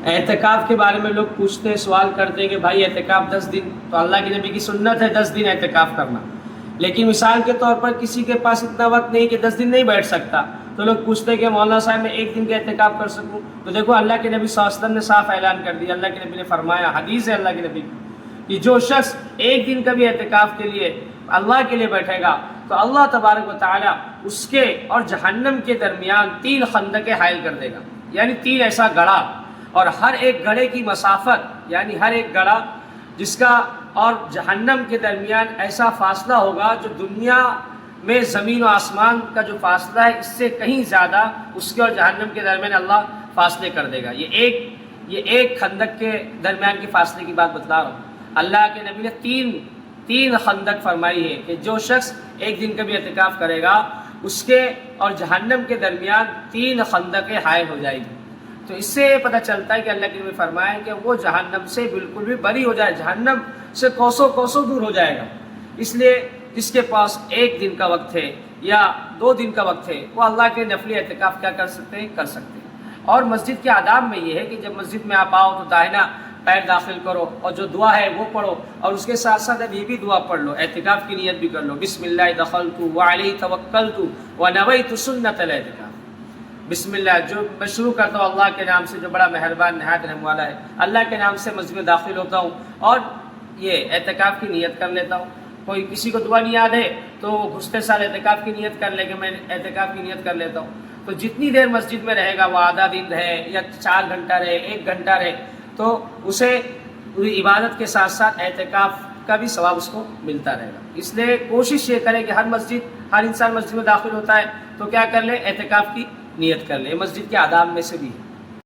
اعتکاف کے بارے میں لوگ پوچھتے ہیں، سوال کرتے ہیں کہ بھائی اعتکاف 10 دن، تو اللہ کے نبی کی سنت ہے 10 دن اعتکاف کرنا، لیکن مثال کے طور پر کسی کے پاس اتنا وقت نہیں کہ 10 دن نہیں بیٹھ سکتا، تو لوگ پوچھتے ہیں کہ مولانا صاحب میں 1 دن کا اعتکاف کر سکوں؟ تو دیکھو اللہ کے نبی صلی اللہ علیہ وسلم نے صاف اعلان کر دیا، اللہ کے نبی نے فرمایا، حدیث ہے اللہ کے نبی کی، کہ جو شخص 1 دن کا بھی اعتکاف کے لیے اللہ کے لیے بیٹھے گا تو اللہ تبارک و تعالیٰ اس کے اور جہنم کے درمیان 3 خندقیں حائل کر دے گا، یعنی 3 ایسا گڑھا، اور ہر ایک گڑھے کی مسافت، یعنی ہر ایک گڑھا جس کا اور جہنم کے درمیان ایسا فاصلہ ہوگا جو دنیا میں زمین و آسمان کا جو فاصلہ ہے اس سے کہیں زیادہ اس کے اور جہنم کے درمیان اللہ فاصلے کر دے گا۔ یہ ایک خندق کے درمیان کے فاصلے کی بات بتلا رہا ہوں۔ اللہ کے نبی نے تین خندق فرمائی ہے کہ جو شخص 1 دن کا بھی اعتکاف کرے گا اس کے اور جہنم کے درمیان 3 خندقیں حائل ہو جائے گی۔ تو اس سے پتہ چلتا ہے کہ اللہ کے نبی فرمایا کہ وہ جہنم سے بالکل بھی بری ہو جائے، جہنم سے کوسوں دور ہو جائے گا۔ اس لیے جس کے پاس 1 دن کا وقت ہے یا 2 دن کا وقت ہے وہ اللہ کے نفلی اعتکاف کیا کر سکتے ہیں۔ اور مسجد کے آداب میں یہ ہے کہ جب مسجد میں آپ آؤ تو داہنا پیر داخل کرو اور جو دعا ہے وہ پڑھو، اور اس کے ساتھ ساتھ اب یہ بھی دعا پڑھ لو، اعتکاف کی نیت بھی کر لو، بسم اللہ دخلت وعلیہ توکلت ونویت سنت الاعتکاف۔ بسم اللہ، جو میں شروع کرتا ہوں اللہ کے نام سے جو بڑا مہربان نہایت رحم والا ہے، اللہ کے نام سے مسجد میں داخل ہوتا ہوں اور یہ اعتکاف کی نیت کر لیتا ہوں۔ کوئی کسی کو دعا نہیں یاد ہے تو وہ گھستے سال اعتکاف کی نیت کر لے کہ میں اعتکاف کی نیت کر لیتا ہوں۔ تو جتنی دیر مسجد میں رہے گا، وہ آدھا دن رہے یا 4 گھنٹہ رہے، 1 گھنٹہ رہے، تو اسے عبادت کے ساتھ ساتھ اعتکاف کا بھی ثواب اس کو ملتا رہے گا۔ اس لیے کوشش یہ کرے کہ ہر انسان مسجد میں داخل ہوتا ہے تو کیا کر لے، اعتکاف کی نیت کر لے۔ مسجد کے آداب میں سے بھی ہے۔